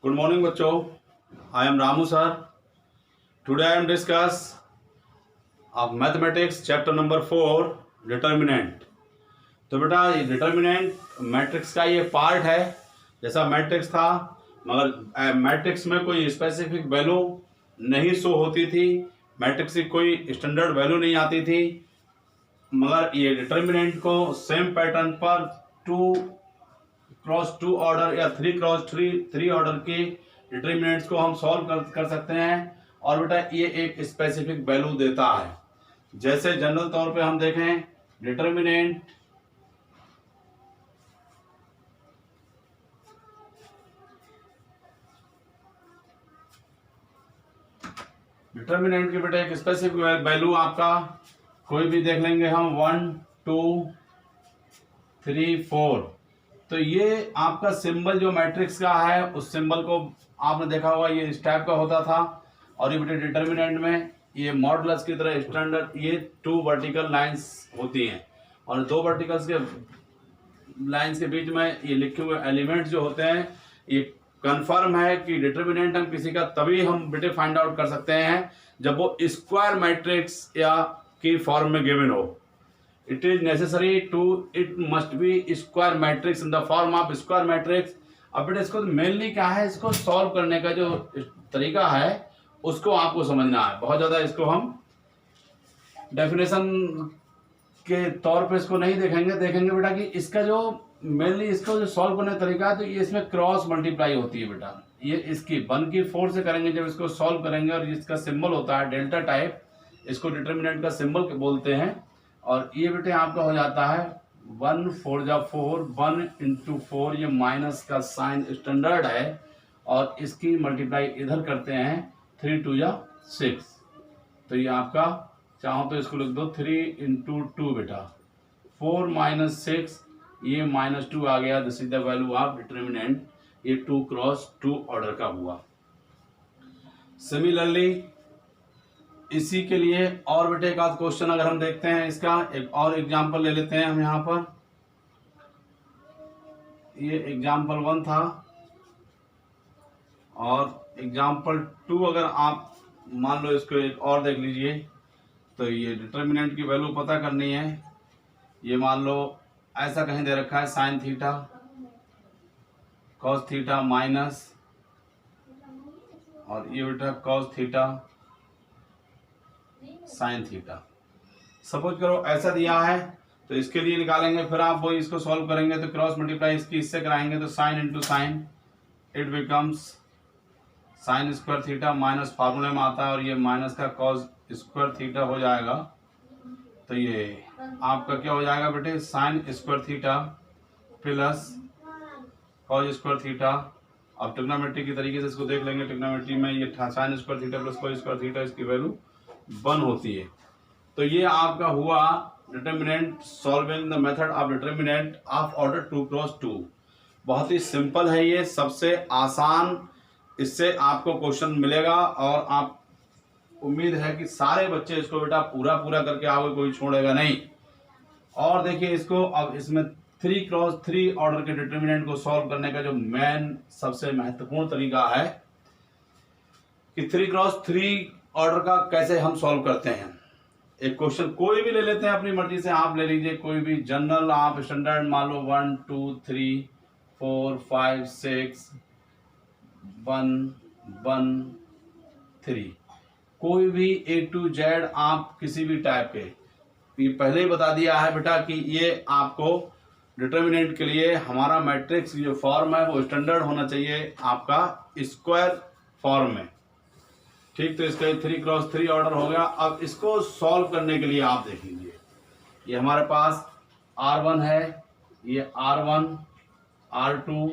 Good morning बच्चों. I am Ramu sir. Today I am discuss of mathematics chapter number 4 determinant. तो बेटा ये determinant matrix का ये पार्ट है. जैसा मैट्रिक्स था मगर मैट्रिक्स में कोई स्पेसिफिक वैल्यू नहीं शो होती थी, मैट्रिक्स की कोई स्टैंडर्ड वैल्यू नहीं आती थी, मगर ये डिटर्मिनेंट को सेम पैटर्न पर 2x2 ऑर्डर या 3x3 ऑर्डर के डिटर्मिनेंट्स को हम सॉल्व कर सकते हैं. और बेटा ये एक स्पेसिफिक वैल्यू देता है. जैसे जनरल तौर पे हम देखें डिटर्मिनेंट की बेटा एक स्पेसिफिक वैल्यू आपका कोई भी देख लेंगे हम 1 2 3 4. तो ये आपका सिंबल जो मैट्रिक्स का है उस सिंबल को आपने देखा होगा, ये इस टाइप का होता था. और ये बेटे डिटर्मिनेंट में ये मॉडुलस की तरह स्टैंडर्ड ये 2 वर्टिकल लाइंस होती हैं और 2 वर्टिकल्स के लाइंस के बीच में ये लिखे हुए एलिमेंट्स जो होते हैं. ये कंफर्म है कि डिटर्मिनेंट हम किसी का तभी हम बेटे फाइंड आउट कर सकते हैं जब वो स्क्वायर मैट्रिक्स या की फॉर्म में गिवन हो. It is necessary to it must be square matrix in the form of square matrix. अब बेटे इसको मेनली क्या है, इसको सॉल्व करने का जो तरीका है उसको आपको समझना है. बहुत ज़्यादा इसको हम डेफिनेशन के तौर पे इसको नहीं देखेंगे बेटा कि इसका जो मेनली इसको जो सॉल्व करने का तरीका है तो ये इसमें क्रॉस मल्टीप्लाई होती है बेटा. ये इसकी 1 की 4 से करेंगे जब इसको सॉल्व करेंगे और इसका सिंबल होता है डेल्टा टाइप, इसको डिटर्मिनेंट का सिंबल बोलते हैं. और ये बेटे आपका हो जाता है 1 4 जा 4 1 इंटू 4, ये माइनस का साइन स्टैंडर्ड है और इसकी मल्टीप्लाई इधर करते हैं 3 2 जा 6. तो ये आपका चाहो तो इसको लिख दो 3 इंटू 2 बेटा 4 माइनस 6, ये -2 आ गया. This is the value of determinant. ये 2x2 ऑर्डर का हुआ. सिमिलरली इसी के लिए और बेटे एक आध क्वेश्चन अगर हम देखते हैं, इसका एक और एग्जांपल ले लेते हैं हम यहाँ पर. ये एग्जांपल 1 था और एग्जांपल 2 अगर आप मान लो इसको एक और देख लीजिए. तो ये डिटर्मिनेंट की वैल्यू पता करनी है. ये मान लो ऐसा कहीं दे रखा है sine theta cos theta minus और ये बेटा cos theta sine theta. Suppose करो ऐसा दिया है तो इसके लिए निकालेंगे, फिर आप वो इसको सॉल्व करेंगे तो क्रॉस मल्टीप्लाई इसकी इससे कराएंगे तो sine into sine it becomes sine square theta minus फार्मूले में आता है और ये माइनस का कॉस स्क्वायर थीटा हो जाएगा. तो ये आपका क्या हो जाएगा बेटे sine square theta plus cos square theta. अब ट्रिग्नोमेट्री की तरीके से इसको देख लेंगे. ट्रिग्नोमेट्री में ये sine square theta plus cos square theta इसकी वैल्यू 1 होती है. तो ये आपका हुआ determinant solving the method of determinant of order 2x2. बहुत ही सिंपल है, ये सबसे आसान इससे आपको क्वेश्चन मिलेगा और आप उम्मीद है कि सारे बच्चे इसको बेटा पूरा करके आओगे, कोई छोड़ेगा नहीं. और देखिए इसको अब इसमें 3x3 ऑर्डर के डिटर्मिनेंट को सॉल्व करने का जो मेन सबसे महत्वपूर्ण तरीका है कि 3x3 ऑर्डर का कैसे हम सॉल्व करते हैं. एक क्वेश्चन कोई भी ले लेते हैं अपनी मर्जी से, आप ले लीजिए कोई भी जनरल आप स्टैंडर्ड मान लो 1 2 3 4 5 6 1 1 3, कोई भी A to Z आप किसी भी टाइप के. ये पहले ही बता दिया है बेटा कि ये आपको डिटर्मिनेंट के लिए हमारा मैट्रिक्स जो फॉर्म है वो स्टैंडर्ड होना चाहिए आपका स्क्वायर फॉर्म में. ठीक, तो इसका 3x3 ऑर्डर हो गया. अब इसको सॉल्व करने के लिए आप देख लीजिए, ये हमारे पास R1 है, ये R1 R2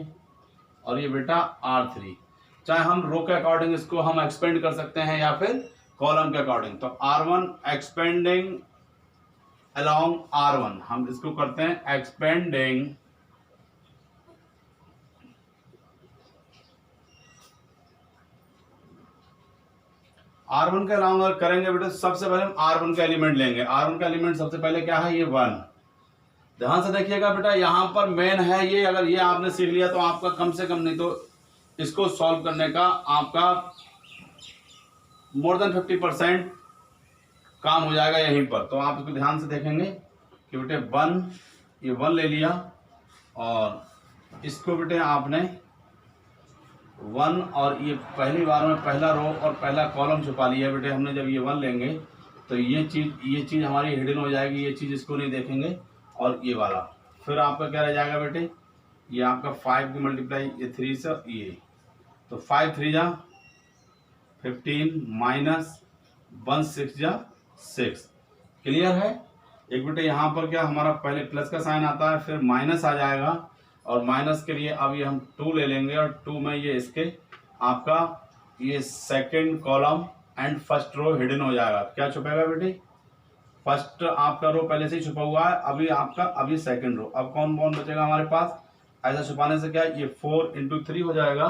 और ये बेटा R3. चाहे हम रो के अकॉर्डिंग इसको हम एक्सपेंड कर सकते हैं या फिर कॉलम के अकॉर्डिंग. तो R1 एक्सपेंडिंग अलोंग R1, हम इसको करते हैं एक्सपेंडिंग R1 के अलावा अगर करेंगे बेटे सबसे पहले हम R1 का एलिमेंट लेंगे. R1 का एलिमेंट सबसे पहले क्या है, ये 1. ध्यान से देखिएगा बेटा, यहाँ पर मेन है ये. अगर ये आपने सीख लिया तो आपका कम से कम नहीं तो इसको सॉल्व करने का आपका मोर देन 50% काम हो जाएगा यहीं पर। तो आप इसको ध्यान से देखेंगे कि बेटे 1, ये 1 ले लिया और इसको बेटे आपने 1 और ये पहली बार में पहला रो और पहला कॉलम छुपा लिया बेटे हमने। जब ये 1 लेंगे तो ये चीज़ हमारी हिडन हो जाएगी, ये चीज़ इसको नहीं देखेंगे। और ये वाला फिर आपका क्या रह जाएगा बेटे, ये आपका 5 की मल्टीप्लाई ये 3 से ये, तो 5 3 जा 15 माइनस 1 6 जा 6। क्लियर है। एक बेटे यहाँ पर क्या हमारा पहले प्लस का साइन आता है, फिर माइनस आ जाएगा और माइनस के लिए अब ये हम 2 ले लेंगे और 2 में ये इसके आपका ये second column and first row hidden हो जाएगा। क्या छुपेगा बेटे, फर्स्ट आपका रो पहले से ही छुपा हुआ है, अभी आपका अभी सेकंड रो। अब कौन बचेगा हमारे पास, ऐसा छुपाने से क्या ये 4 × 3 हो जाएगा।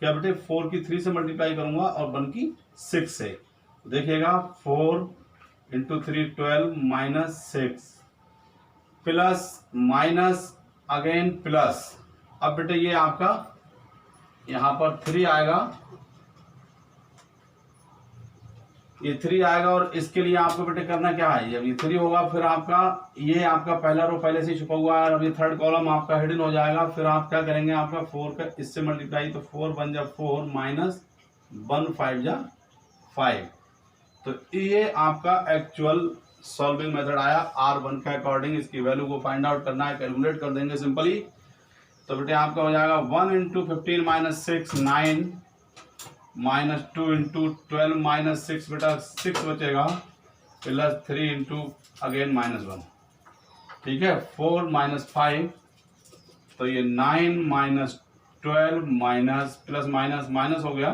क्या बेटे 4 की 3 से मल्टीप्लाई करूंगा और 1 की 6 से, देखिएगा 4 × 3 12 minus 6 plus minus again plus. अब बेटे ये आपका यहाँ पर 3 आएगा, ये 3 आएगा और इसके लिए आपको बेटे करना क्या है, जब ये 3 होगा फिर आपका ये आपका पहला रो पहले से ही छुपा हुआ है, अब ये थर्ड कॉलम आपका हिडन हो जाएगा। फिर आप क्या करेंगे, आपका 4 का इससे मल्टीप्लाई, तो 4 1 जा 4 माइनस 1 5 जा 5। तो ये आपका एक्चुअल सॉल्विंग मेथड आया R1 के अकॉर्डिंग। इसकी वैल्यू को फाइंड आउट करना है, कैलकुलेट कर देंगे सिंपली। तो बेटे आपका हो जाएगा 1 × 15 माइनस 6 9 माइनस 2 × 12 माइनस 6 बेटा 6 बचेगा प्लस 3 × अगेन माइनस 1। ठीक है, 4 माइनस 5 तो ये 9 minus 12 minus plus minus minus हो गया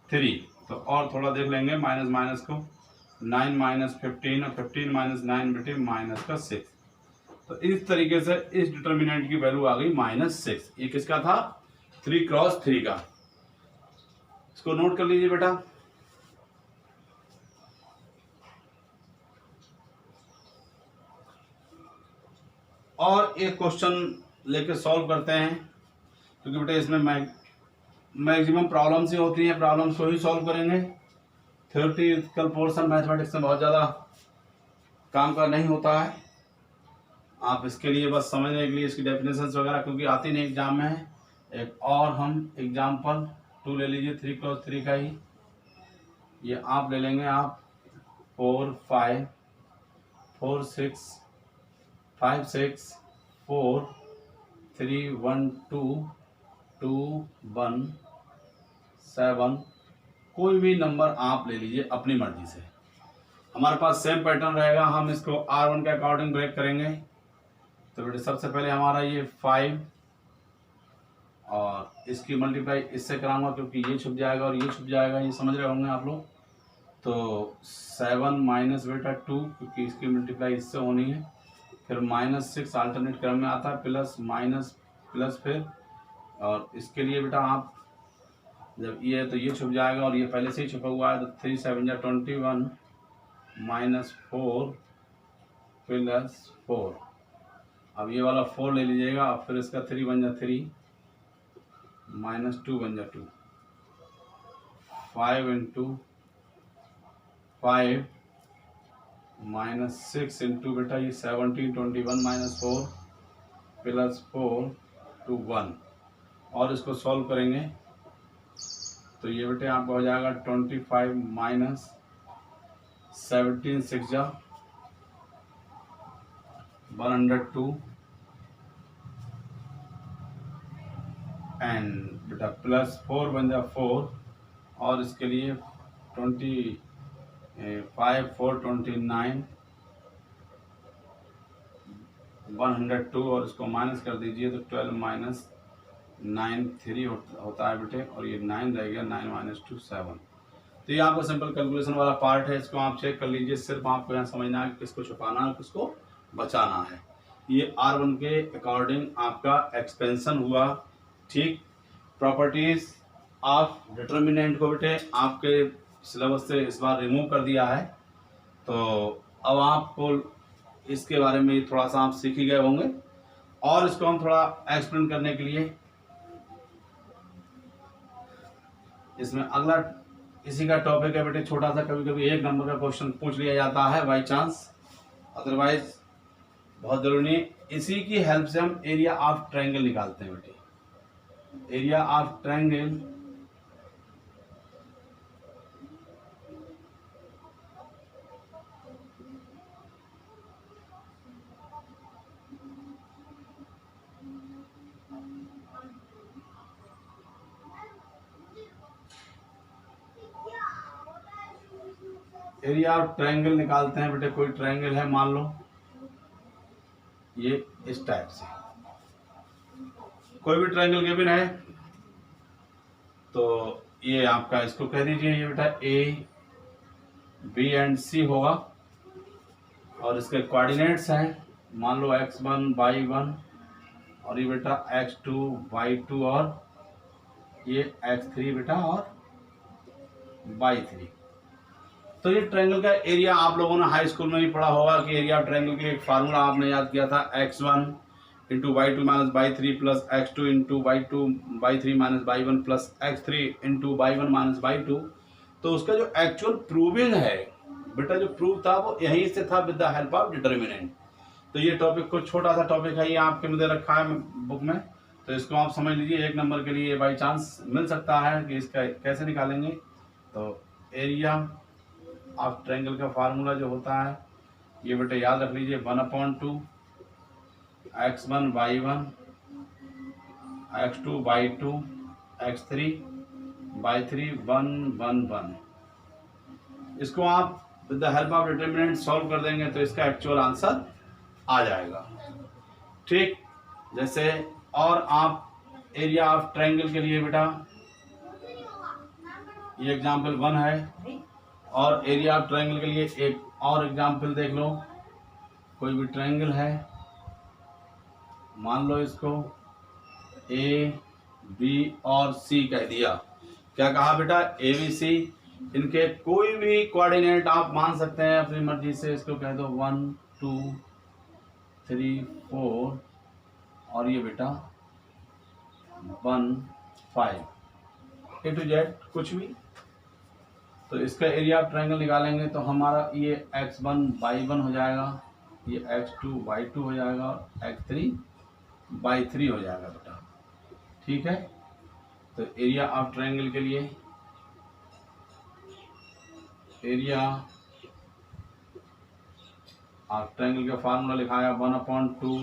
3। तो और थोड़ा देख लेंगे माइनस माइनस को, 9 माइनस 15 और 15 माइनस 9 बेटे माइनस का 6। तो इस तरीके से इस डिटर्मिनेंट की वैल्यू आ गई -6। ये किसका था, 3 × 3 का। इसको नोट कर लीजिए बेटा। और एक क्वेश्चन लेके सॉल्व करते हैं, क्योंकि बेटा इसमें मैक्सिमम प्रॉब्लम्स ही होती हैं, प्रॉब्लम्स को ही सॉल्व करेंगे। थ्योरेटिकल पोर्शन मैथमेटिक्स में बहुत ज़्यादा काम का नहीं होता है। आप इसके लिए बस समझने के लिए इसकी डेफिनेशंस वगैरह क्योंकि आती नहीं एग्जाम में है। एक और हम एग्जाम्पल 2 ले लीजिए 3 × 3 का ही। ये आप ले लेंगे आप 4 5 4 6 5 6 4 3 1 2 2 1 7, कोई भी नंबर आप ले लीजिए अपनी मर्जी से। हमारे पास सेम पैटर्न रहेगा, हम इसको R1 के अकॉर्डिंग ब्रेक करेंगे। तो बेटे सबसे पहले हमारा ये 5 और इसकी मल्टीप्लाई इससे कराऊंगा क्योंकि ये छुप जाएगा और ये छुप जाएगा, ये समझ रहे होंगे आप लोग। तो 7 माइनस बेटा 2 क्योंकि इसकी मल्टीप्लाई इससे होनी है, फिर -6 अल्टरनेट क्रम में आता है, प्लस माइनस प्लस फिर। और इसके लिए बेटा आप जब ये है तो ये छुप जाएगा और ये पहले से ही छुपा हुआ है, तो 3 7 जा 21 -4 प्लस 4। अब ये वाला 4 ले लीजिएगा, फिर इसका 3 1 जा 3 -2 1 जा 2 5 × 5 -6 × बेटा ये 17 21 -4 प्लस 4 2 1। और इसको सॉल्व करेंगे तो ये बेटे आपका हो जाएगा 25 माइनस 17 6 जा 102 एंड बेटा प्लस 4 1 जा 4। और इसके लिए 25 4 29 102 और इसको माइनस कर दीजिए तो 12 माइनस 9 3 होता है बेटे, और ये 9 रह गया, 9 - 2 7। तो ये आपका सिंपल कैलकुलेशन वाला पार्ट है, इसको आप चेक कर लीजिए। सिर्फ आपको यहाँ समझना है कि किसको छुपाना है किसको बचाना है। ये R1 के अकॉर्डिंग आपका एक्सपेंशन हुआ। ठीक, प्रॉपर्टीज ऑफ डिटर्मिनेंट को बेटे आपके सिलेबस से इस बार रिमूव कर दिया है, तो अब आपको इसके बारे में थोड़ा सा आप सीख ही गए होंगे। और इसको हम थोड़ा एक्सप्लेन करने के लिए इसमें अगला इसी का टॉपिक है बेटे, छोटा सा, कभी कभी 1 नंबर का क्वेश्चन पूछ लिया जाता है बाई चांस, अदरवाइज बहुत जरूरी नहीं। इसी की हेल्प से हम एरिया ऑफ ट्रायंगल निकालते हैं बेटे। Area of triangle area of triangle निकालते हैं बेटे। कोई ट्रायंगल है, मान लो ये इस टाइप से, कोई भी ट्रायंगल गिवन है तो ये आपका, इसको कह दीजिए ये बेटा ए बी एंड सी होगा, और इसके कोऑर्डिनेट्स हैं, मान लो x1 y1, और ये बेटा x2 y2, और ये x3 बेटा और y3। तो ये ट्रायंगल का एरिया आप लोगों ने हाई स्कूल में भी पढ़ा होगा कि एरिया ऑफ ट्रायंगल के लिए एक फार्मूला आपने याद किया था, x1 into y2 minus y3 plus x2 into y3 minus y1 plus x3 into y1 minus y2। तो उसका जो एक्चुअल प्रूविंग है बेटा, जो प्रूव था वो यहीं से था, with the help of determinant. तो ये टॉपिक कुछ छोटा सा टॉपिक है, ये आपके मुझे रखा है बुक में, तो इसको आप समझ लीजिए। 1 नंबर के लिए बाई चांस मिल सकता है कि इसका कैसे निकालेंगे। तो एरिया ऑफ ट्रायंगल का फार्मूला जो होता है ये बेटे याद रख लीजिए, 1/2 x1 y1 x2 y2 x3 y3 1 1 1। इसको आप with the help of determinant solve कर देंगे तो इसका एक्चुअल आंसर आ जाएगा। ठीक, जैसे और आप एरिया ऑफ ट्रायंगल के लिए बेटा ये एग्जाम्पल 1 है, और एरिया ऑफ ट्रायंगल के लिए एक और एग्जाम्पल देख लो। कोई भी ट्रायंगल है, मान लो इसको ए बी और सी कह दिया। क्या कहा बेटा, ए बी सी, इनके कोई भी कोऑर्डिनेट आप मान सकते हैं अपनी मर्जी से। इसको कह दो 1 2 3 4, और ये बेटा 1 5 A to Z कुछ भी। तो इसका एरिया ऑफ ट्रायंगल निकालेंगे तो हमारा ये x1 y1 हो जाएगा, ये x2 y2 हो जाएगा, x3 y3 हो जाएगा बेटा। ठीक है, तो एरिया ऑफ ट्रायंगल के लिए एरिया ऑफ ट्रायंगल का फार्मूला लिखाया 1/2,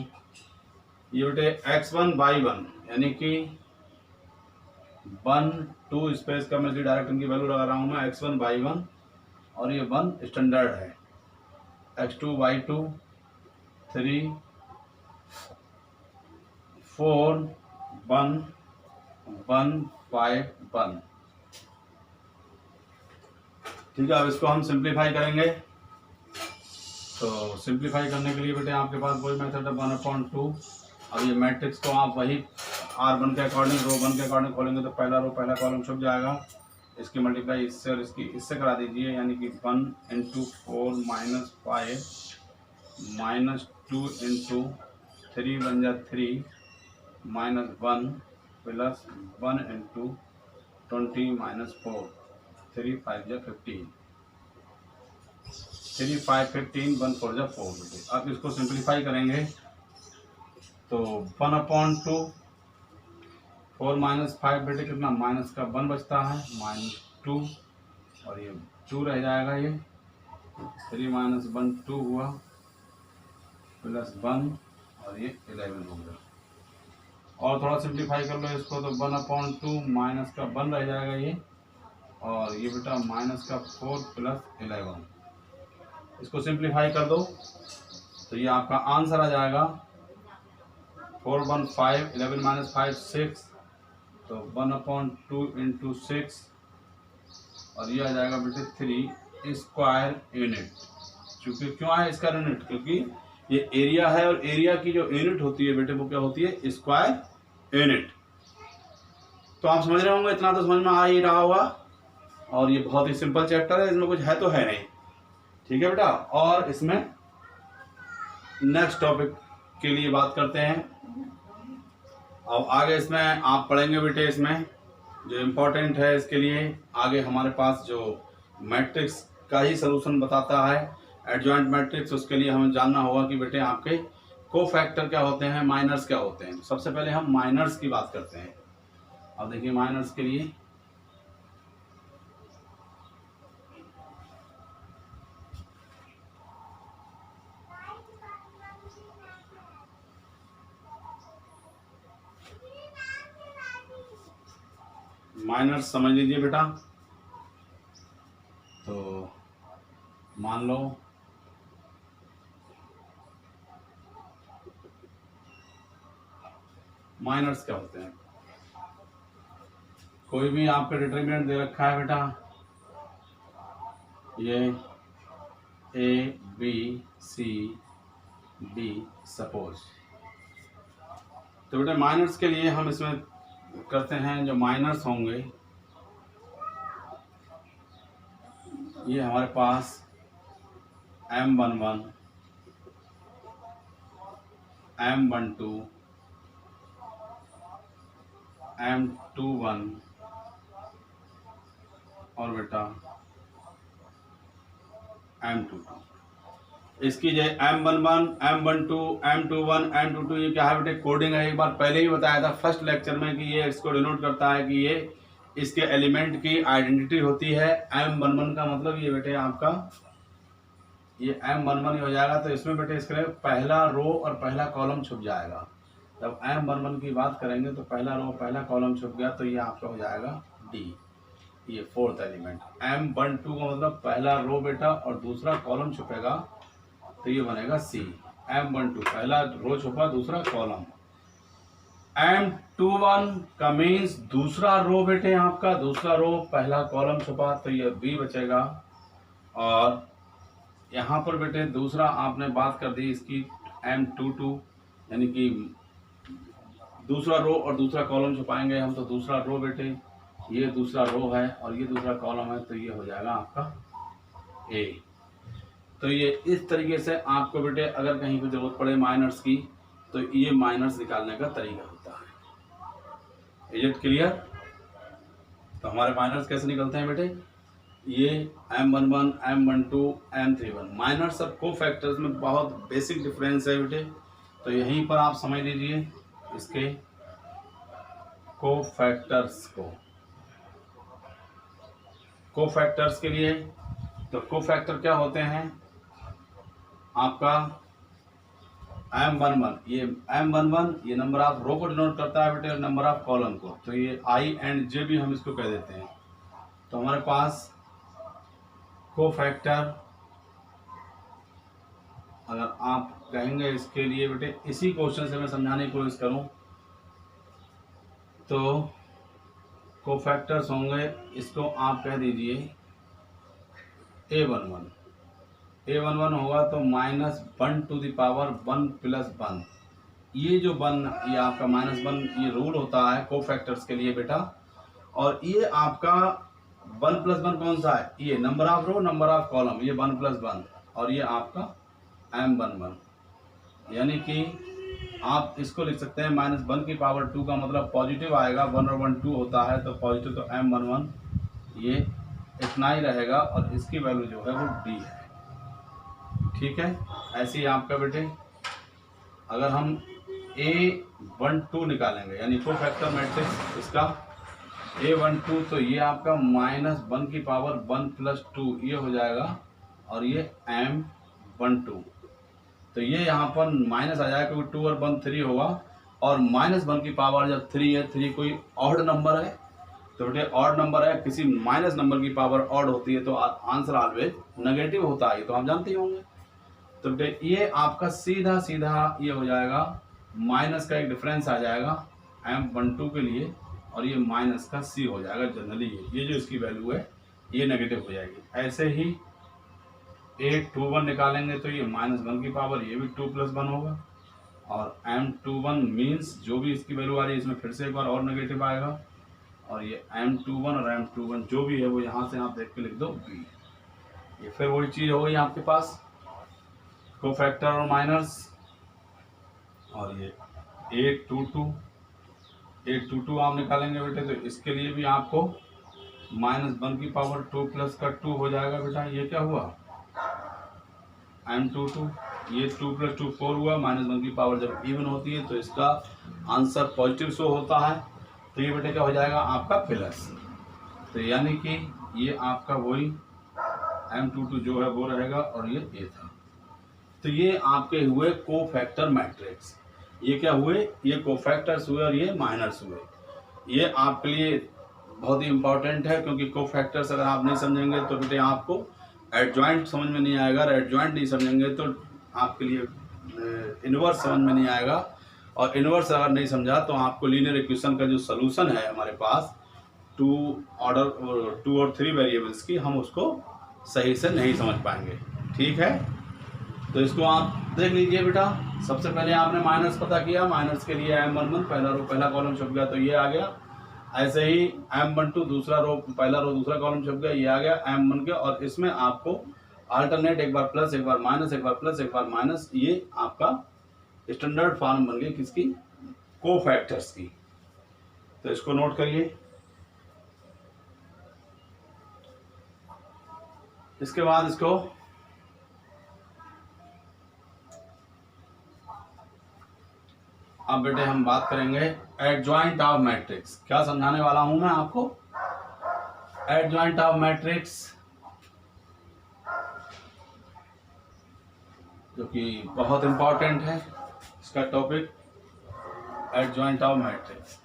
ये बेटे x1 y1 यानी कि 1 2 स्पेस का मैं डायरेक्ट इनकी वैल्यू लगा रहा हूँ मैं, x1 y1, और ये 1 स्टैंडर्ड है, x2 y2 3 4 1 1 5 1। ठीक है, अब इसको हम सिंप्लीफाई करेंगे। तो सिंप्लीफाई करने के लिए बेटे आपके पास वही मेथड है 1/2। अब ये मैट्रिक्स को आप वही R1 के अकॉर्डिंग, रो 1 के अकॉर्डिंग खोलेंगे तो पहला रो पहला कॉलम छुप जाएगा। इसकी मल्टीप्लाई इससे और इसकी इससे करा दीजिए, यानी कि 1 इंटू 4 माइनस 5 माइनस 2 इंटू 3 बन जा 3 माइनस 1 प्लस 1 इंटू 20 माइनस 4 3 5 जा 15 3 5 15 1 4 जा 4 बेटे। अब इसको सिंप्लीफाई करेंगे तो 1/2 4 माइनस 5 बेटे कितना, माइनस का 1 बचता है, -2, और ये 2 रह जाएगा, ये 3 माइनस 1 2 हुआ, प्लस 1 और ये 11 हो गया। और थोड़ा सिंप्लीफाई कर लो इसको तो 1/2 माइनस का 1 रह जाएगा ये, और ये बेटा माइनस का 4 प्लस 11। इसको सिंप्लीफाई कर दो तो ये आपका आंसर आ जाएगा 4 1 5 11 माइनस 5 6, तो 1/2 इंटू 6, और ये आ जाएगा बेटे 3 स्क्वायर यूनिट। क्योंकि क्यों आया स्क्वायर यूनिट, क्योंकि ये एरिया है और एरिया की जो यूनिट होती है बेटे वो क्या होती है, स्क्वायर यूनिट। तो आप समझ रहे होंगे, इतना तो समझ में आ ही रहा होगा। और ये बहुत ही सिंपल चैप्टर है, इसमें कुछ है तो है नहीं। ठीक है बेटा, और इसमें नेक्स्ट टॉपिक के लिए बात करते हैं। अब आगे इसमें आप पढ़ेंगे बेटे, इसमें जो इम्पोर्टेंट है इसके लिए आगे हमारे पास जो मैट्रिक्स का ही सलूशन बताता है एडजॉइंट मैट्रिक्स, उसके लिए हमें जानना होगा कि बेटे आपके कोफैक्टर क्या होते हैं, माइनर्स क्या होते हैं। सबसे पहले हम माइनर्स की बात करते हैं। अब देखिए माइनर्स के लिए माइनर्स समझ लीजिए बेटा। तो मान लो माइनर्स क्या होते हैं, कोई भी आपका डिटरमिनेंट दे रखा है बेटा, ये A B C D suppose, तो बेटा माइनर्स के लिए हम इसमें करते हैं, जो माइनर्स होंगे ये हमारे पास M11 M12 M21 और बेटा M22। इसकी जो M11 M12 M21 M22 ये क्या है बेटे, कोडिंग है। एक बार पहले ही बताया था फर्स्ट लेक्चर में कि ये इसको डिनोट करता है कि ये इसके एलिमेंट की आइडेंटिटी होती है। M11 का मतलब ये बेटे आपका ये M11 ही हो जाएगा। तो इसमें बेटे इसके पहला रो और पहला कॉलम छुप जाएगा। जब M11 की बात करेंगे तो पहला रो पहला कॉलम छुप गया तो ये आपका हो जाएगा D, ये फोर्थ एलिमेंट। M12 का मतलब पहला रो बेटा और दूसरा कॉलम छुपेगा तो ये बनेगा C। M12 पहला रो छुपा दूसरा कॉलम। M21 का मीन्स दूसरा रो बेटे आपका, दूसरा रो पहला कॉलम छुपा तो ये B बचेगा। और यहाँ पर बेटे दूसरा आपने बात कर दी इसकी M22, यानी कि दूसरा रो और दूसरा कॉलम छुपाएंगे हम, तो दूसरा रो बेटे ये दूसरा रो है और ये दूसरा कॉलम है तो ये हो जाएगा आपका A। तो ये इस तरीके से आपको बेटे अगर कहीं पर जरूरत पड़े माइनर्स की तो ये माइनर्स निकालने का तरीका होता है। Is it clear? तो हमारे माइनर्स कैसे निकलते हैं बेटे, ये M11 M12 M31 माइनर्स और कोफैक्टर्स में बहुत बेसिक डिफरेंस है बेटे। तो यहीं पर आप समझ लीजिए इसके कोफैक्टर्स को। कोफैक्टर्स के लिए तो कोफैक्टर क्या होते हैं आपका M11, ये M11 ये नंबर ऑफ रो को डिनोट करता है बेटे, नंबर ऑफ कॉलम को। तो ये I एंड J भी हम इसको कह देते हैं। तो हमारे पास कोफैक्टर अगर आप कहेंगे इसके लिए बेटे, इसी क्वेश्चन से मैं समझाने की कोशिश करूं तो कोफैक्टर्स होंगे, इसको आप कह दीजिए A11। A11 होगा तो -1 टू द पावर 1 + 1। ये जो 1 ये आपका -1 ये रूल होता है कोफैक्टर्स के लिए बेटा। और ये आपका 1 + 1 कौन सा है, ये number of row number of column, ये 1 + 1 और ये आपका M11। यानी कि आप इसको लिख सकते हैं -1 की पावर 2 का मतलब पॉजिटिव आएगा, 1 और 1 2 होता है तो पॉजिटिव, तो M11 ये इतना ही रहेगा और इसकी वैल्यू जो है वो D है। ठीक है, ऐसे ही आपका बेटे अगर हम A12 निकालेंगे यानी कोफैक्टर मैट्रिक्स इसका A12 तो ये आपका -1 की पावर 1 + 2 ये हो जाएगा और ये M12। तो ये यहाँ पर माइनस आ जाएगा क्योंकि 2 और 1 3 होगा और -1 की पावर जब 3 है, 3 कोई ऑड नंबर है तो बेटे ऑड नंबर है, किसी माइनस नंबर की पावर ऑड होती है तो आंसर ऑलवेज नेगेटिव होता है, तो हम जानते ही होंगे। तो बेटे ये आपका सीधा सीधा ये हो जाएगा, माइनस का एक डिफरेंस आ जाएगा M12 के लिए और ये माइनस का C हो जाएगा। जनरली ये जो इसकी वैल्यू है ये नेगेटिव हो जाएगी। ऐसे ही A21 निकालेंगे तो ये -1 की पावर ये भी 2 + 1 होगा और M21 मीन्स जो भी इसकी वैल्यू आ रही है इसमें फिर से एक बार और नेगेटिव आएगा और ये M21 और M21 जो भी है वो यहाँ से आप देख के लिख दो B। ये फिर वही चीज़ हो गई आपके पास कोफैक्टर और माइनर्स। और ये A22 822 आप निकालेंगे बेटे तो इसके लिए भी आपको -1 की पावर 2 प्लस का 2 हो जाएगा बेटा। ये क्या हुआ M22, ये 2 + 2 4 हुआ। -1 की पावर जब इवन होती है तो इसका आंसर पॉजिटिव शो होता है, तो ये बेटे क्या हो जाएगा आपका प्लस। तो यानी कि ये आपका वही M22 जो है वो रहेगा और ये A था। तो ये आपके हुए कोफैक्टर मैट्रिक्स। ये क्या हुए, ये कोफैक्टर्स हुए और ये माइनर्स हुए। ये आपके लिए बहुत ही इंपॉर्टेंट है, क्योंकि कोफैक्टर्स अगर आप नहीं समझेंगे तो बेटे आपको एडजॉइंट समझ में नहीं आएगा, और एडजॉइंट नहीं समझेंगे तो आपके लिए इनवर्स समझ में नहीं आएगा, और इनवर्स अगर नहीं समझा तो आपको लीनियर इक्वेशन का जो सोल्यूशन है हमारे पास 2 और 3 वेरिएबल्स की, हम उसको सही से नहीं समझ पाएंगे। ठीक है, तो इसको आप देख लीजिए बेटा। सबसे पहले आपने माइनस पता किया, माइनस के लिए M11 पहला रो पहला कॉलम छप गया तो ये आ गया। ऐसे ही M12 दूसरा रो पहला रो दूसरा कॉलम छप गया, ये आ गया M1 के। और इसमें आपको अल्टरनेट एक बार प्लस एक बार माइनस, एक बार प्लस एक बार माइनस, ये आपका स्टैंडर्ड फॉर्म बन गई किसकी, कोफैक्टर्स की। तो इसको नोट करिए। इसके बाद इसको अब बेटे हम बात करेंगे एडजॉइंट ऑफ मैट्रिक्स। क्या समझाने वाला हूं मैं आपको, एडजॉइंट ऑफ मैट्रिक्स, जो कि बहुत इंपॉर्टेंट है इसका topic, adjoint of matrix.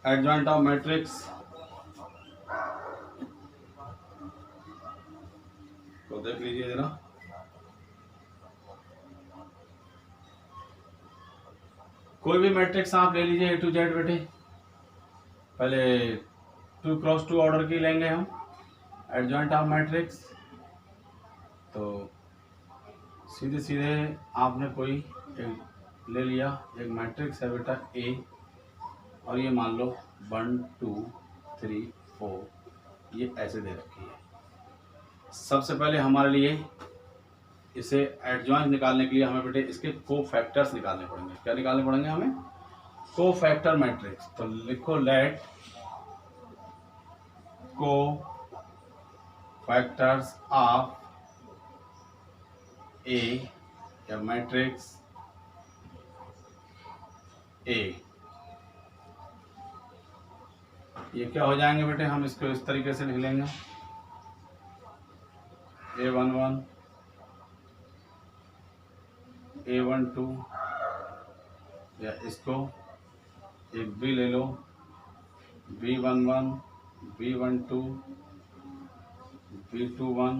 Adjoint of matrix तो देख लीजिए जरा। कोई भी मैट्रिक्स आप ले लीजिए A to Z बेटे। पहले 2 × 2 ऑर्डर की लेंगे हम एडजॉइंट ऑफ मैट्रिक्स। तो सीधे सीधे आपने कोई एक ले लिया, एक मैट्रिक्स है बेटा A, और ये मान लो 1 2 3 4, ये ऐसे दे रखी है। सबसे पहले हमारे लिए इसे एडजॉइंट निकालने के लिए हमें बेटे इसके कोफैक्टर्स निकालने पड़ेंगे। क्या निकालने पड़ेंगे हमें, कोफैक्टर मैट्रिक्स। तो लिखो लेट कोफैक्टर्स ऑफ A या मैट्रिक्स A। ये क्या हो जाएंगे बेटे, हम इसको इस तरीके से लिख लेंगे A11 A12, या इसको एक B ले लो, B11 B12 B21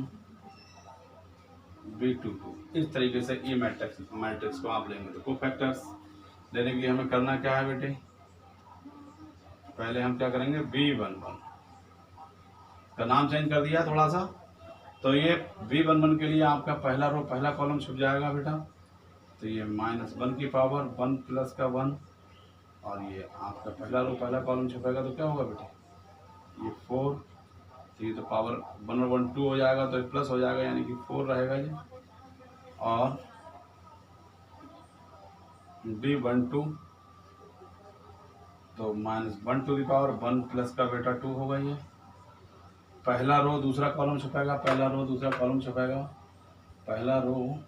B22। इस तरीके से ये मैट्रिक्स को आप लेंगे। तो कोफैक्टर्स लेने के लिए हमें करना क्या है बेटे, पहले हम क्या करेंगे, B11 का नाम चेंज कर दिया थोड़ा सा। तो ये B11 के लिए आपका पहला रो पहला कॉलम छुप जाएगा बेटा। तो ये -1 की पावर 1 प्लस का 1, और ये आपका पहला रो पहला कॉलम छुपेगा तो क्या होगा बेटे, ये 4। तो ये तो पावर 1 और 1 2 हो जाएगा, तो प्लस हो जाएगा, यानी कि 4 रहेगा ये। और B12 तो -1 टू द पावर 1 प्लस का बेटा 2 होगा। ये पहला रो दूसरा कॉलम छपेगा, पहला रो दूसरा कॉलम छपेगा, पहला रो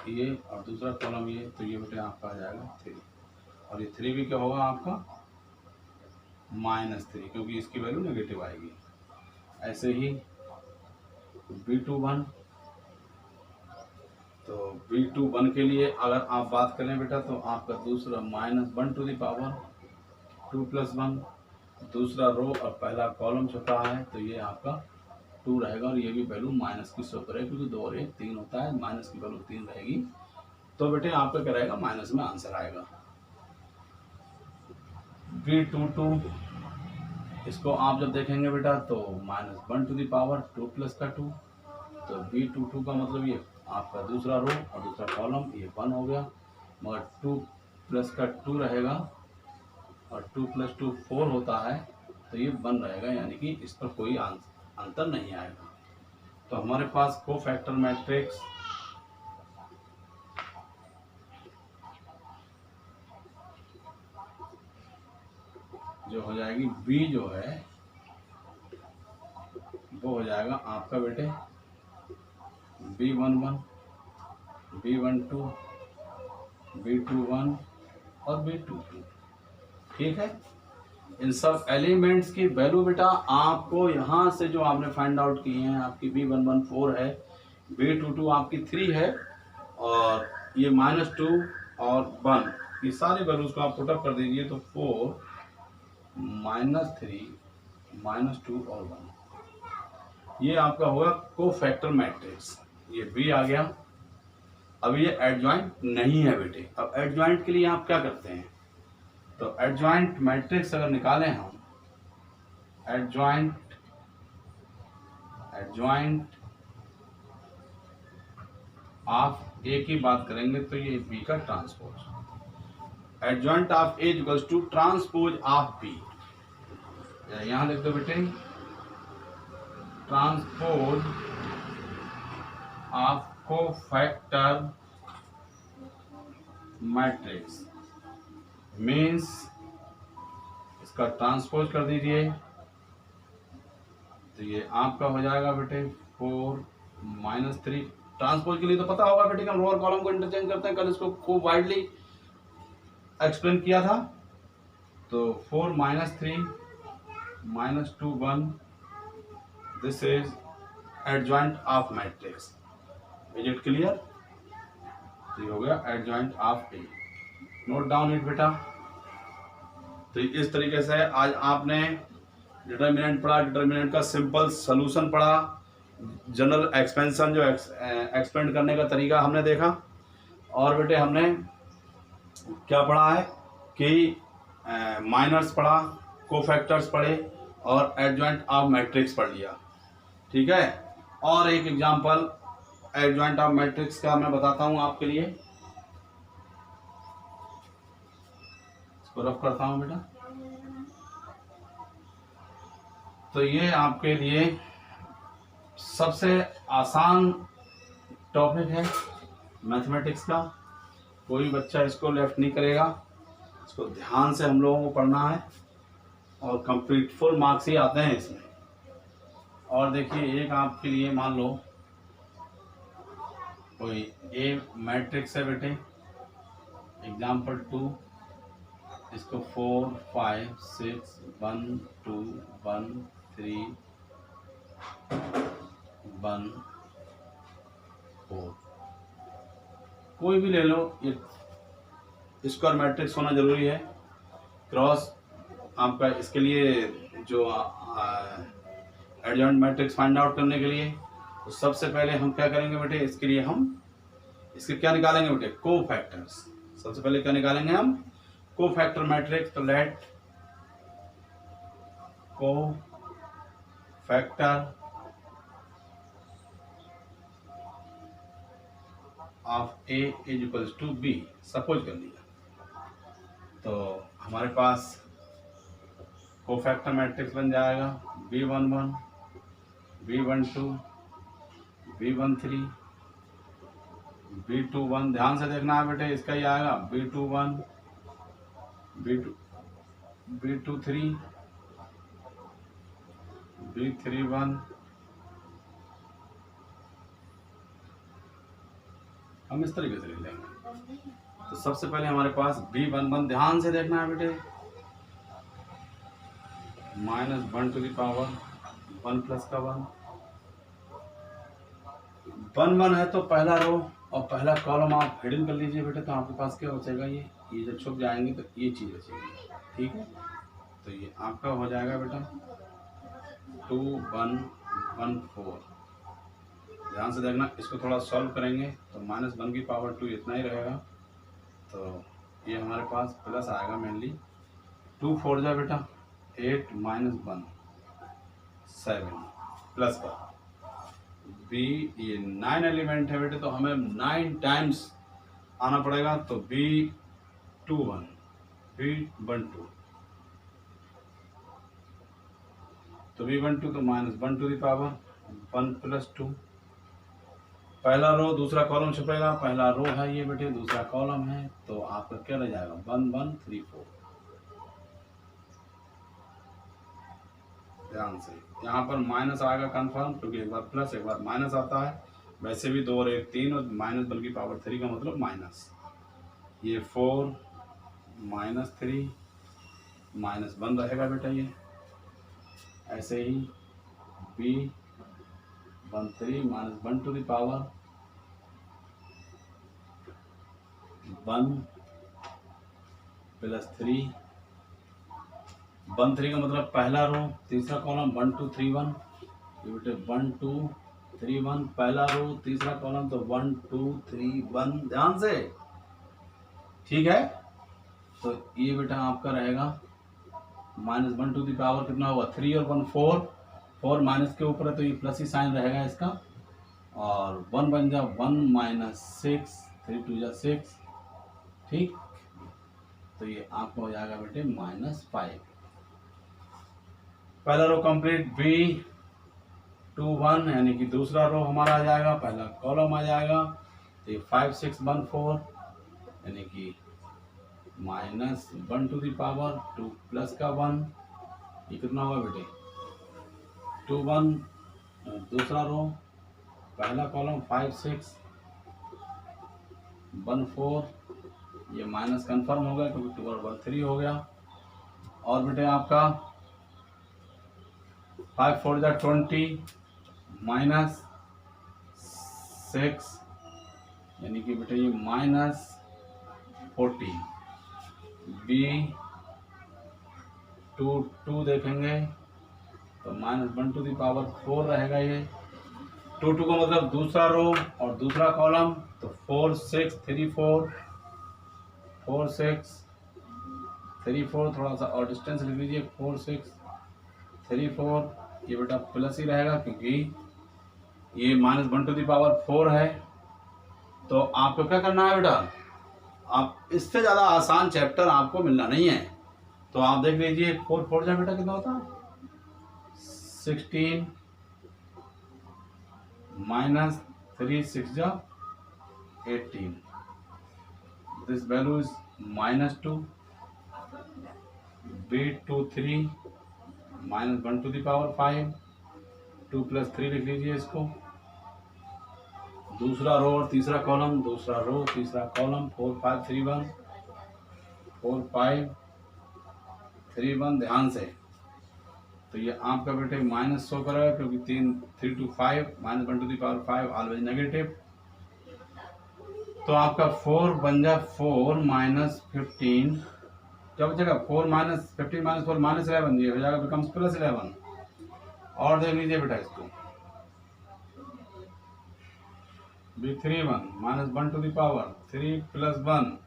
ये और दूसरा कॉलम ये। तो ये बेटे आपका आ जाएगा 3, और ये 3 भी क्या होगा आपका -3, क्योंकि इसकी वैल्यू नेगेटिव आएगी। ऐसे ही B21, तो B21 के लिए अगर आप बात करें बेटा तो आपका दूसरा -1 टू द पावर 2 + 1, दूसरा रो और पहला कॉलम छपा है, तो ये आपका 2 रहेगा, और ये भी वैल्यू माइनस की शो करेगा, क्योंकि 2 और 1 3 होता है, माइनस की वैल्यू 3 रहेगी। तो बेटे आपका क्या रहेगा, माइनस में आंसर आएगा। B22 इसको आप जब देखेंगे बेटा तो -1 टू द पावर 2 प्लस का 2, तो B22 का मतलब ये आपका दूसरा रो और दूसरा कॉलम ये 1 हो गया, मगर 2 प्लस का 2 रहेगा, और 2 + 2 4 होता है, तो ये 1 रहेगा, यानी कि इस पर कोई अंतर नहीं आएगा। तो हमारे पास कोफैक्टर मैट्रिक्स जो हो जाएगी B जो है वो हो जाएगा आपका बेटे B11, B12, B21 और B22। ठीक है, इन सब एलिमेंट्स की वैल्यू बेटा आपको यहाँ से जो आपने फाइंड आउट किए हैं, आपकी B11 4 है, B22 आपकी 3 है, और ये -2 और 1, ये सारी वैल्यूज को आप पुटअप कर दीजिए तो 4 -3 -2 और 1, ये आपका होगा कोफैक्टर मैट्रिक्स। ये B आ गया। अब ये एडजॉइंट नहीं है बेटे। अब एडजॉइंट के लिए आप क्या करते हैं, तो एडजॉइंट मैट्रिक्स अगर निकालें हम, एडजॉइंट ऑफ ए की बात करेंगे तो ये बी का transpose, adjoint of A equals to transpose of B. यहां लिख दो बेटे, transpose of cofactor matrix means इसका ट्रांसपोज कर दीजिए, तो ये आपका हो जाएगा बेटे 4 -3। ट्रांसपोज के लिए तो पता होगा बेटे कि हम रो और कॉलम को इंटरचेंज करते हैं, कल इसको खूब वाइडली एक्सप्लेन किया था। तो 4 -3 -2 1, this is adjoint of matrix. Is it clear? तो ये हो गया adjoint of A. Note down it बेटा। तो इस तरीके से आज आपने डिटर्मिनेंट पढ़ा, डिटर्मिनेंट का सिंपल सॉल्यूशन पढ़ा, जनरल एक्सपेंशन जो एक्सपेंड करने का तरीका हमने देखा, और बेटे हमने क्या पढ़ा है कि माइनर्स पढ़ा, कोफैक्टर्स पढ़े और एडजॉइंट ऑफ मैट्रिक्स पढ़ लिया। ठीक है, और एक एग्जांपल एडजॉइंट ऑफ मैट्रिक्स का मैं बताता हूं आपके लिए, इसको रफ करता हूं बेटा। तो ये आपके लिए सबसे आसान टॉपिक है मैथमेटिक्स का, कोई बच्चा इसको लेफ्ट नहीं करेगा, इसको ध्यान से हम लोगों को पढ़ना है और कंप्लीट फुल मार्क्स ही आते हैं इसमें। और देखिए एक आपके लिए मान लो कोई ए मैट्रिक्स है बेटे, एग्जाम्पल 2, इसको 4 5 6 1 2 1 3 1 4, कोई भी ले लो, ये स्क्वायर मैट्रिक्स होना जरूरी है। क्रॉस आपका इसके लिए जो एडजॉइंट मैट्रिक्स फाइंड आउट करने के लिए, तो सबसे पहले हम क्या करेंगे बेटे, इसके लिए हम इसके क्या निकालेंगे बेटे, कोफैक्टर्स। सबसे पहले क्या निकालेंगे हम, कोफैक्टर मैट्रिक्स। तो let cofactor of A is equals to B, suppose कर लिया। तो हमारे पास कोफैक्टर मैट्रिक्स बन जाएगा B11 B12 B13 B21। ध्यान से देखना है बेटे, इसका ही आएगा B21 B23 B31। हम इस तरीके से लिख लेंगे। तो सबसे पहले हमारे पास B11, ध्यान से देखना है बेटे, -1 टू द पावर 1 प्लस का 1, 1 1 है तो पहला रो और पहला कॉलम आप हिडन कर लीजिए बेटे, तो आपके पास क्या बचेगा, ये जब छुप जाएंगे तो ये चीज़ बचेगी। ठीक है, तो ये आपका हो जाएगा बेटा 2 1 1 4। ध्यान से देखना, इसको थोड़ा सॉल्व करेंगे तो -1 की पावर 2 इतना ही रहेगा, तो ये हमारे पास प्लस आएगा मेनली। 2 4 जा बेटा 8 -1 7 प्लस का बी, ये 9 एलिमेंट है बेटे, तो हमें 9 टाइम्स आना पड़ेगा। तो B21 B12 तो V12 तो -1 टू द पावर 1 + 2। पहला रो दूसरा कॉलम छपेगा, पहला रो है ये बेटे, दूसरा कॉलम है, तो आपका क्या रह जाएगा 1 1 3 4। ध्यान से यहाँ पर माइनस आएगा कंफर्म, क्योंकि एक बार प्लस एक बार माइनस आता है। वैसे भी 2 और 1 3 और माइनस बल्कि पावर 3 का मतलब माइनस। ये 4 -3 -1 रहेगा बेटा ये। ऐसे ही B13 -1 टू द पावर 1 + 3। 1 3 का मतलब पहला रो तीसरा कॉलम 1 2 3 1। ये बेटे 1 2 3 1 पहला रो तीसरा कॉलम, तो 1 2 3 1। ध्यान से, ठीक है। तो ये बेटा आपका रहेगा -1 टू द पावर कितना होगा 3 और 1 4। 4 माइनस के ऊपर है तो ये प्लस ही साइन रहेगा इसका, और 1 बन जा 1 - 6 3 2 जा 6। ठीक, तो ये आपका हो जाएगा बेटे -5। पहला रो कंप्लीट। B21 यानी कि दूसरा रो हमारा आ जाएगा, पहला कॉलम आ जाएगा, तो ये 5 6 1 4 यानी कि -1 टू द पावर 2 प्लस का 1। ये कितना होगा बेटे 2 1। दूसरा रो पहला कॉलम 5 6 1 4। ये माइनस कंफर्म हो गया क्योंकि 2 और 1 3 हो गया। और बेटे आपका 5 4 जा 20 -6 यानी कि बेटे ये -40। B22 देखेंगे तो -1 टू द पावर 4 रहेगा ये। 2 2 का मतलब दूसरा रो और दूसरा कॉलम, तो 4 6 3 4 4 6 3 4। थोड़ा सा और डिस्टेंस लिख लीजिए 4 6 3 4। ये बेटा प्लस ही रहेगा क्योंकि ये -1 टू द पावर 4 है। तो आपको क्या करना है बेटा, आप इससे ज़्यादा आसान चैप्टर आपको मिलना नहीं है। तो आप देख लीजिए 4 4 जा बेटा कितना होता है 16 -3 6 जा 18। This value is -2। B23 -1 to the power 5 2 + 3 लिख लीजिए इसको। दूसरा रो और तीसरा कॉलम, दूसरा रो तीसरा कॉलम 4 5 3 1 4 5 3 1। ध्यान से, तो ये आपका बेटे माइनस शो करेगा क्योंकि 3 2 5 -1 टू द पावर 5 ऑलवेज नेगेटिव। तो आपका 4 बन जा 4 -15। क्या बचेगा 4 -15 -4 -11। ये हो जाएगा बिकम्स +11। और देख लीजिए बेटा इसको B31 -1 टू द पावर 3 + 1।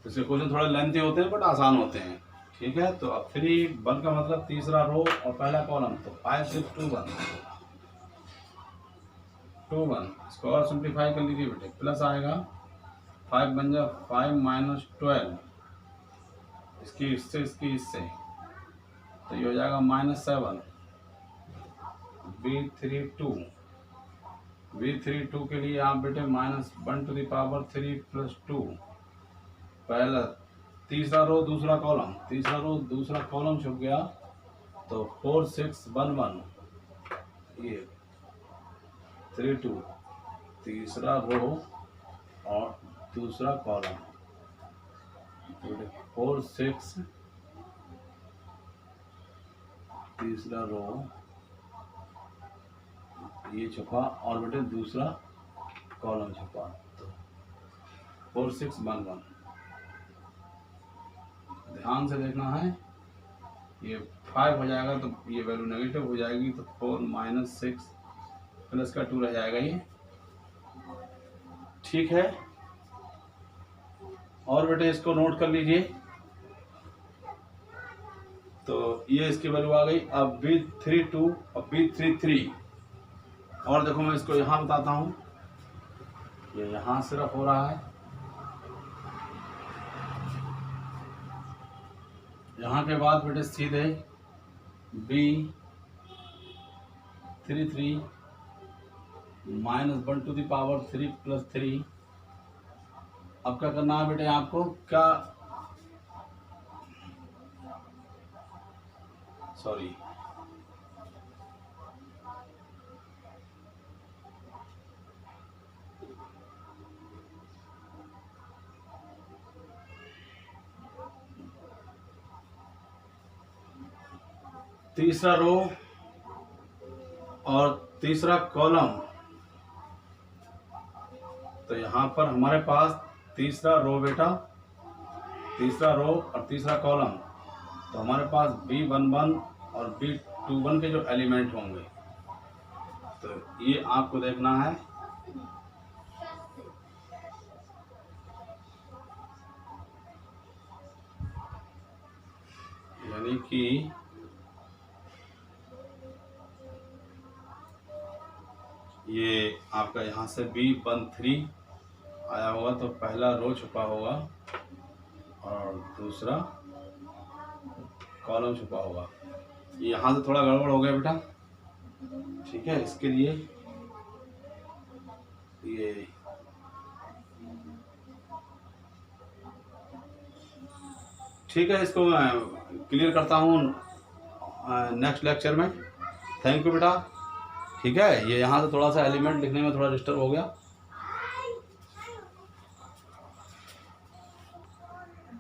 इसके क्वेश्चन थोड़े लेंथी होते हैं बट आसान होते हैं। ठीक है, तो अब 3 1 का मतलब तीसरा रो और पहला कॉलम, तो 5 6 2 1 2 1। इसको और सिंप्लीफाई कर लीजिए बेटे, प्लस आएगा 5 बन जा 5 -12। इसकी इससे तो ये हो जाएगा -7। B32 के लिए आप बेटे -1 टू द पावर 3 + 2। पहला तीसरा रो दूसरा कॉलम, तीसरा रो दूसरा कॉलम छुप गया, तो 4 6 1 1। ये 3 2 तीसरा रो और दूसरा कॉलम, 4 6 तीसरा रो ये छुपा और बेटे दूसरा कॉलम छुपा, तो 4 6 1 1। ध्यान से देखना है, ये 5 हो जाएगा तो ये वैल्यू नेगेटिव हो जाएगी, तो 4 -6 प्लस का 2 रह जाएगा ये। ठीक है, और बेटे इसको नोट कर लीजिए। तो ये इसकी वैल्यू आ गई। अब B32 और B33, और देखो मैं इसको यहाँ बताता हूँ, ये यहाँ सिर्फ हो रहा है, यहाँ के बाद बेटे सीधे B 3 3 -1 to the power 3 + 3। अब क्या करना है बेटे आपको, क्या सॉरी तीसरा रो और तीसरा कॉलम, तो यहाँ पर हमारे पास तीसरा रो बेटा, तीसरा रो और तीसरा कॉलम, तो हमारे पास B11 और B21 के जो एलिमेंट होंगे, तो ये आपको देखना है। यानी कि ये आपका यहाँ से B13 आया होगा, तो पहला रो छुपा होगा और दूसरा कॉलम छुपा होगा। यहाँ से थोड़ा गड़बड़ हो गया बेटा, ठीक है। इसके लिए ये ठीक है, इसको मैं क्लियर करता हूँ नेक्स्ट लेक्चर में। थैंक यू बेटा, ठीक है। ये यहाँ से थोड़ा सा एलिमेंट लिखने में थोड़ा डिस्टर्ब हो गया।